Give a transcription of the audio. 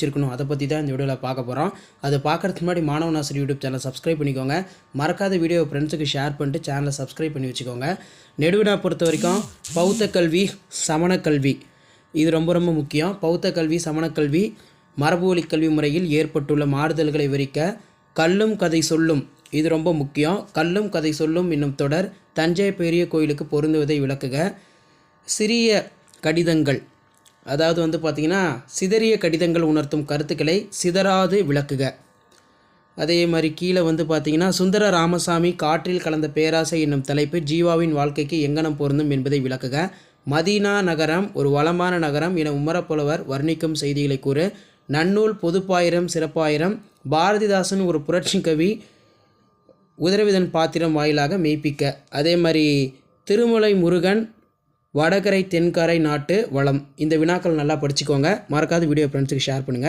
வச்சிருக்கணும் அதை பற்றி தான் இந்த வீடியோவில் பார்க்க போகிறோம். அதை பார்க்குறதுக்கு முன்னாடி மாணவன் ஆசிரியர் யூடியூப் சேனலை சப்ஸ்கிரைப் பண்ணிக்கோங்க. மறக்காத வீடியோ ஃப்ரெண்ட்ஸுக்கு ஷேர் பண்ணிட்டு சேனலை சப்ஸ்கிரைப் பண்ணி வச்சுக்கோங்க. நெடுவினா பொறுத்த வரைக்கும் பௌத்த கல்வி, சமண கல்வி இது ரொம்ப ரொம்ப முக்கியம். பௌத்த கல்வி, சமண கல்வி, மரபு வழி கல்வி முறையில் ஏற்பட்டுள்ள மாறுதல்களை விவரிக்க கல்லும் கதை சொல்லும் இது ரொம்ப முக்கியம். கல்லும் கதை சொல்லும் என்னும் தொடர் தஞ்சை பெரிய கோயிலுக்கு பொருந்துவதை விளக்குக. சிறிய கடிதங்கள், அதாவது பார்த்திங்கன்னா சிதறிய கடிதங்கள் உணர்த்தும் கருத்துக்களை சிதறாது விளக்குக. அதே மாதிரி கீழே பார்த்திங்கன்னா சுந்தர ராமசாமி காற்றில் கலந்த பேராசை என்னும் தலைப்பு ஜீவாவின் வாழ்க்கைக்கு எங்கனம் பொருந்தும் என்பதை விளக்குக. மதீனா நகரம் ஒரு வளமான நகரம் என உமரப்புலவர் வர்ணிக்கும் செய்திகளை கூறு. நன்னூல் பொதுப்பாயிரம் சிறப்பாயிரம் பாரதிதாசன் ஒரு புரட்சி கவி உதரவிதன் பாத்திரம் வாயிலாக மெய்ப்பிக்க. அதே மாதிரி திருமலை முருகன் வடகரை தென்கரை நாட்டு வளம். இந்த வினாக்கள் நல்லா படிச்சுக்கோங்க. மறக்காத வீடியோ ஃப்ரெண்ட்ஸுக்கு ஷேர் பண்ணுங்கள்.